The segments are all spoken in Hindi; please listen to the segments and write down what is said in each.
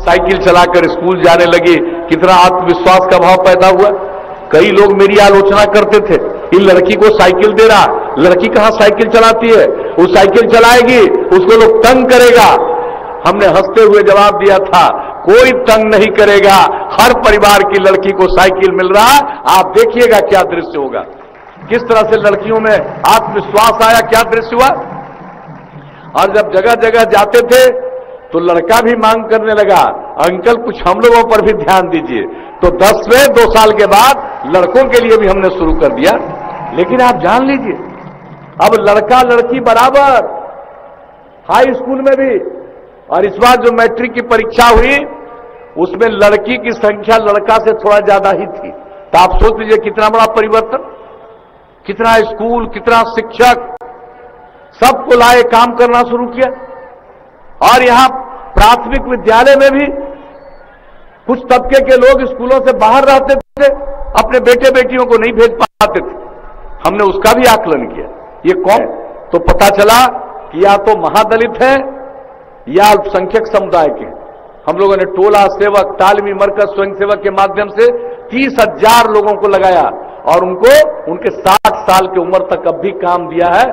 साइकिल चलाकर स्कूल जाने लगी, कितना आत्मविश्वास का भाव पैदा हुआ। कई लोग मेरी आलोचना करते थे, ये लड़की को साइकिल दे रहा, लड़की कहां साइकिल चलाती है, वो साइकिल चलाएगी उसको लोग तंग करेगा। हमने हंसते हुए जवाब दिया था, कोई तंग नहीं करेगा, हर परिवार की लड़की को साइकिल मिल रहा, आप देखिएगा क्या दृश्य होगा, किस तरह से लड़कियों में आत्मविश्वास आया, क्या दृश्य हुआ। और जब जगह जगह जाते थे तो लड़का भी मांग करने लगा, अंकल कुछ हम लोगों पर भी ध्यान दीजिए। तो 2 साल के बाद लड़कों के लिए भी हमने शुरू कर दिया। लेकिन आप जान लीजिए, अब लड़का लड़की बराबर, हाई स्कूल में भी। और इस बार जो मैट्रिक की परीक्षा हुई उसमें लड़की की संख्या लड़का से थोड़ा ज्यादा ही थी। तो आप सोच लीजिए कितना बड़ा परिवर्तन, कितना स्कूल, कितना शिक्षक सबको लाए, काम करना शुरू किया। और यहां प्राथमिक विद्यालय में भी कुछ तबके के लोग स्कूलों से बाहर रहते थे, अपने बेटे बेटियों को नहीं भेज पाते थे, हमने उसका भी आकलन किया। ये कौन, तो पता चला कि या तो महादलित है या अल्पसंख्यक समुदाय के। हम लोगों ने टोला सेवक, तालीमी मरकज, स्वयंसेवक के माध्यम से 30,000 लोगों को लगाया और उनको उनके 60 साल की उम्र तक अब भी काम दिया है।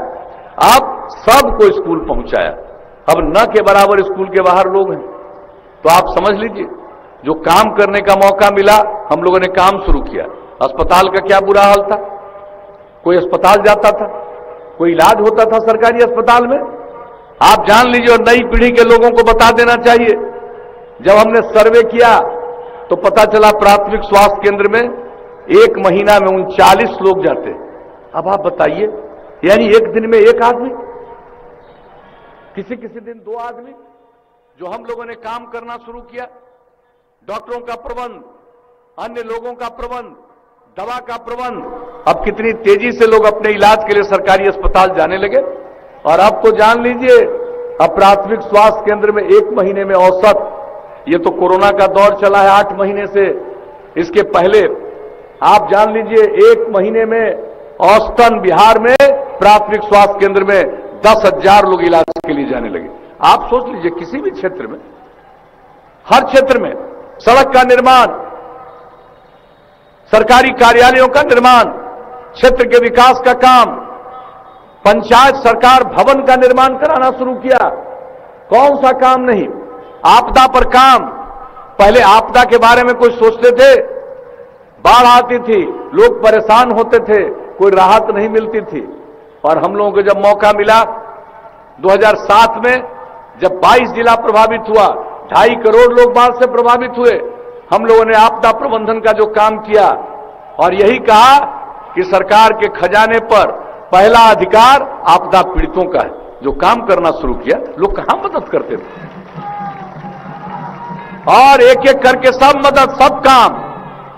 अब सबको स्कूल पहुंचाया, अब न के बराबर स्कूल के बाहर लोग हैं। तो आप समझ लीजिए, जो काम करने का मौका मिला हम लोगों ने काम शुरू किया। अस्पताल का क्या बुरा हाल था, कोई अस्पताल जाता था, कोई इलाज होता था सरकारी अस्पताल में, आप जान लीजिए। और नई पीढ़ी के लोगों को बता देना चाहिए, जब हमने सर्वे किया तो पता चला प्राथमिक स्वास्थ्य केंद्र में एक महीना में 39 लोग जाते। अब आप बताइए, यानी एक दिन में एक आदमी, किसी किसी दिन 2 आदमी। जो हम लोगों ने काम करना शुरू किया, डॉक्टरों का प्रबंध, अन्य लोगों का प्रबंध, दवा का प्रबंध, अब कितनी तेजी से लोग अपने इलाज के लिए सरकारी अस्पताल जाने लगे। और अब तो जान लीजिए, अब प्राथमिक स्वास्थ्य केंद्र में एक महीने में औसत, ये तो कोरोना का दौर चला है 8 महीने से, इसके पहले आप जान लीजिए एक महीने में औसतन बिहार में प्राथमिक स्वास्थ्य केंद्र में 10,000 लोग इलाज के लिए जाने लगे। आप सोच लीजिए, किसी भी क्षेत्र में, हर क्षेत्र में, सड़क का निर्माण, सरकारी कार्यालयों का निर्माण, क्षेत्र के विकास का काम, पंचायत सरकार भवन का निर्माण कराना शुरू किया। कौन सा काम नहीं, आपदा पर काम। पहले आपदा के बारे में कोई सोचते थे, बाढ़ आती थी, लोग परेशान होते थे, कोई राहत नहीं मिलती थी। और हम लोगों को जब मौका मिला 2007 में, जब 22 जिला प्रभावित हुआ, 2.5 करोड़ लोग बाढ़ से प्रभावित हुए, हम लोगों ने आपदा प्रबंधन का जो काम किया और यही कहा कि सरकार के खजाने पर पहला अधिकार आपदा पीड़ितों का है। जो काम करना शुरू किया, लोग कहां मदद करते थे, और एक एक करके सब मदद, सब काम।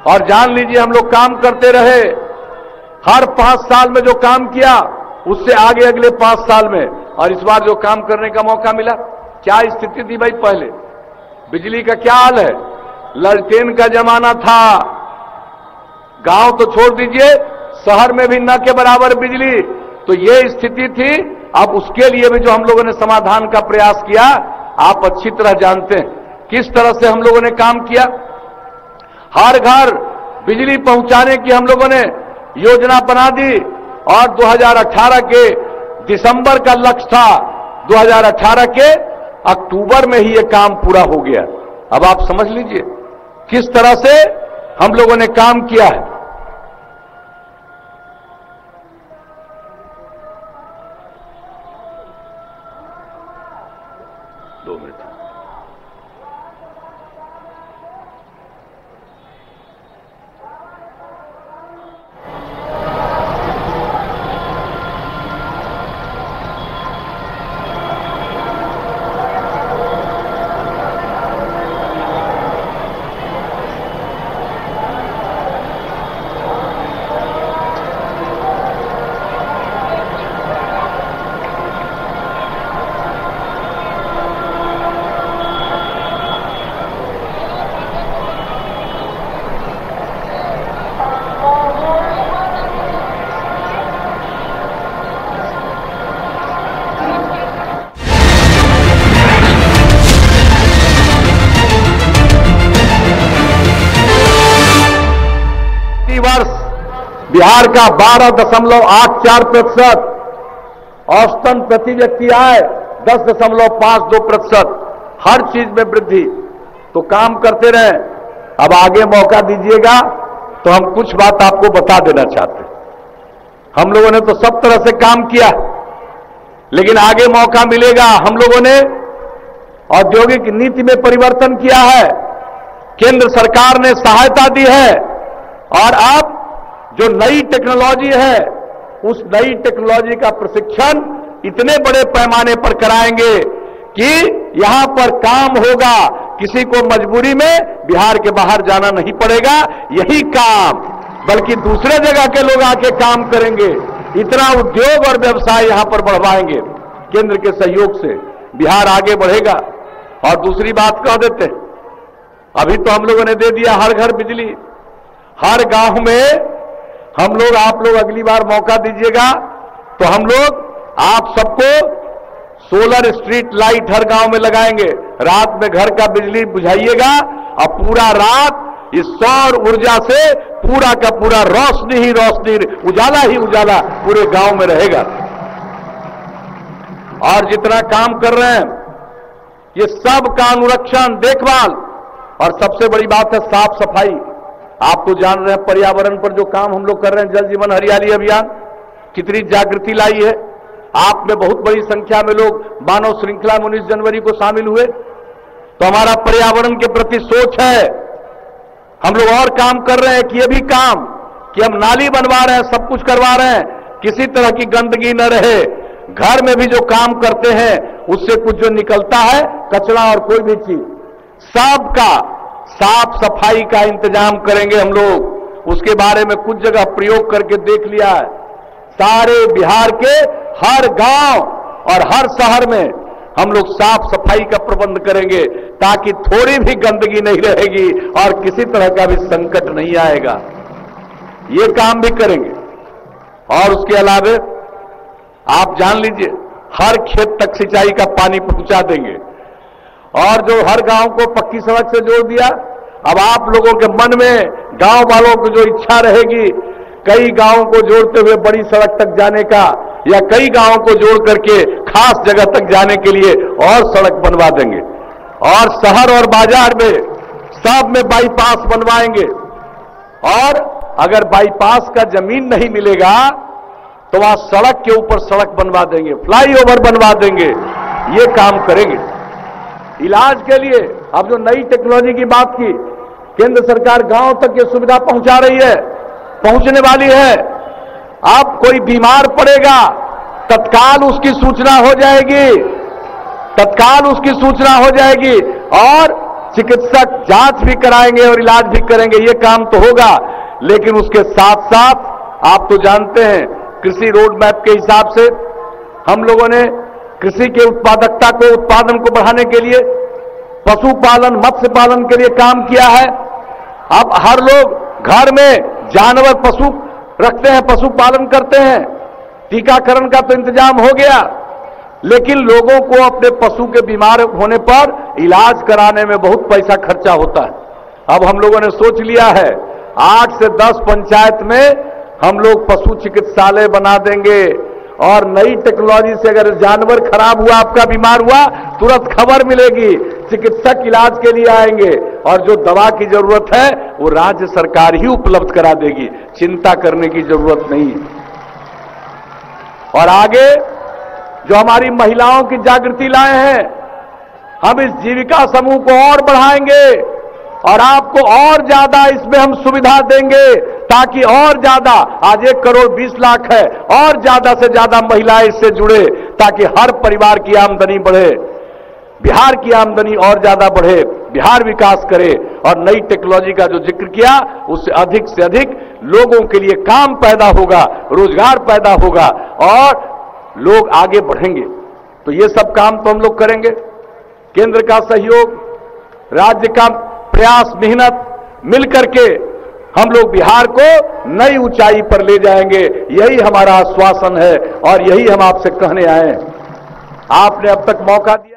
और जान लीजिए हम लोग काम करते रहे, हर 5 साल में जो काम किया उससे आगे अगले 5 साल में। और इस बार जो काम करने का मौका मिला, क्या स्थिति थी भाई पहले, बिजली का क्या हाल है, लालटेन का जमाना था, गांव तो छोड़ दीजिए, शहर में भी न के बराबर बिजली। तो ये स्थिति थी। अब उसके लिए भी जो हम लोगों ने समाधान का प्रयास किया, आप अच्छी तरह जानते हैं किस तरह से हम लोगों ने काम किया। हर घर बिजली पहुंचाने की हम लोगों ने योजना बना दी और 2018 के दिसंबर का लक्ष्य था, 2018 के अक्टूबर में ही यह काम पूरा हो गया। अब आप समझ लीजिए किस तरह से हम लोगों ने काम किया है। बिहार का 12.84%, औसतन प्रति व्यक्ति आय 10.52%, हर चीज में वृद्धि। तो काम करते रहे। अब आगे मौका दीजिएगा तो हम कुछ बात आपको बता देना चाहते हैं। हम लोगों ने तो सब तरह से काम किया, लेकिन आगे मौका मिलेगा। हम लोगों ने औद्योगिक नीति में परिवर्तन किया है, केंद्र सरकार ने सहायता दी है, और अब जो नई टेक्नोलॉजी है उस नई टेक्नोलॉजी का प्रशिक्षण इतने बड़े पैमाने पर कराएंगे कि यहां पर काम होगा, किसी को मजबूरी में बिहार के बाहर जाना नहीं पड़ेगा। यही काम बल्कि दूसरे जगह के लोग आके काम करेंगे। इतना उद्योग और व्यवसाय यहां पर बढ़वाएंगे केंद्र के सहयोग से। बिहार आगे बढ़ेगा। और दूसरी बात कह देते हैं, अभी तो हम लोगों ने दे दिया हर घर बिजली, हर गांव में हम लोग, आप लोग अगली बार मौका दीजिएगा तो हम लोग आप सबको सोलर स्ट्रीट लाइट हर गांव में लगाएंगे। रात में घर का बिजली बुझाइएगा और पूरा रात इस सौर ऊर्जा से पूरा का पूरा रोशनी ही रोशनी, उजाला ही उजाला पूरे गांव में रहेगा। और जितना काम कर रहे हैं ये सब का अनुरक्षण, देखभाल, और सबसे बड़ी बात है साफ सफाई। आप तो जान रहे हैं पर्यावरण पर जो काम हम लोग कर रहे हैं, जल जीवन हरियाली अभियान कितनी जागृति लाई है। आप में बहुत बड़ी संख्या में लोग मानव श्रृंखला में 19 जनवरी को शामिल हुए। तो हमारा पर्यावरण के प्रति सोच है। हम लोग और काम कर रहे हैं कि ये भी काम कि हम नाली बनवा रहे हैं, सब कुछ करवा रहे हैं, किसी तरह की गंदगी न रहे। घर में भी जो काम करते हैं उससे कुछ जो निकलता है कचरा और कोई भी चीज, सबका साफ सफाई का इंतजाम करेंगे हम लोग। उसके बारे में कुछ जगह प्रयोग करके देख लिया है। सारे बिहार के हर गांव और हर शहर में हम लोग साफ सफाई का प्रबंध करेंगे ताकि थोड़ी भी गंदगी नहीं रहेगी और किसी तरह का भी संकट नहीं आएगा। ये काम भी करेंगे। और उसके अलावा आप जान लीजिए हर खेत तक सिंचाई का पानी पहुंचा देंगे। और जो हर गांव को पक्की सड़क से जोड़ दिया, अब आप लोगों के मन में, गांव वालों को जो इच्छा रहेगी कई गांवों को जोड़ते हुए बड़ी सड़क तक जाने का, या कई गांवों को जोड़ करके खास जगह तक जाने के लिए और सड़क बनवा देंगे। और शहर और बाजार में सब में बाईपास बनवाएंगे। और अगर बाईपास का जमीन नहीं मिलेगा तो वहां सड़क के ऊपर सड़क बनवा देंगे, फ्लाईओवर बनवा देंगे। ये काम करेंगे। इलाज के लिए अब जो नई टेक्नोलॉजी की बात की, केंद्र सरकार गांव तक ये सुविधा पहुंचा रही है, पहुंचने वाली है। अब कोई बीमार पड़ेगा तत्काल उसकी सूचना हो जाएगी, तत्काल उसकी सूचना हो जाएगी और चिकित्सक जांच भी कराएंगे और इलाज भी करेंगे। ये काम तो होगा। लेकिन उसके साथ साथ आप तो जानते हैं कृषि रोड मैप के हिसाब से हम लोगों ने कृषि के उत्पादकता को, उत्पादन को बढ़ाने के लिए पशुपालन, मत्स्य पालन के लिए काम किया है। अब हर लोग घर में जानवर, पशु रखते हैं, पशुपालन करते हैं। टीकाकरण का तो इंतजाम हो गया, लेकिन लोगों को अपने पशु के बीमार होने पर इलाज कराने में बहुत पैसा खर्चा होता है। अब हम लोगों ने सोच लिया है 8 से 10 पंचायत में हम लोग पशु चिकित्सालय बना देंगे। और नई टेक्नोलॉजी से अगर जानवर खराब हुआ, आपका बीमार हुआ, तुरंत खबर मिलेगी, चिकित्सक इलाज के लिए आएंगे और जो दवा की जरूरत है वो राज्य सरकार ही उपलब्ध करा देगी। चिंता करने की जरूरत नहीं है। और आगे जो हमारी महिलाओं की जागृति लाए हैं, हम इस जीविका समूह को और बढ़ाएंगे और आपको और ज्यादा इसमें हम सुविधा देंगे ताकि और ज्यादा, आज 1 करोड़ 20 लाख है, और ज्यादा से ज्यादा महिलाएं इससे जुड़े ताकि हर परिवार की आमदनी बढ़े, बिहार की आमदनी और ज्यादा बढ़े, बिहार विकास करे। और नई टेक्नोलॉजी का जो जिक्र किया उससे अधिक से अधिक लोगों के लिए काम पैदा होगा, रोजगार पैदा होगा और लोग आगे बढ़ेंगे। तो ये सब काम तो हम लोग करेंगे। केंद्र का सहयोग, राज्य का प्रयास, मेहनत मिलकर के हम लोग बिहार को नई ऊंचाई पर ले जाएंगे। यही हमारा आश्वासन है और यही हम आपसे कहने आए हैं। आपने अब तक मौका दिया।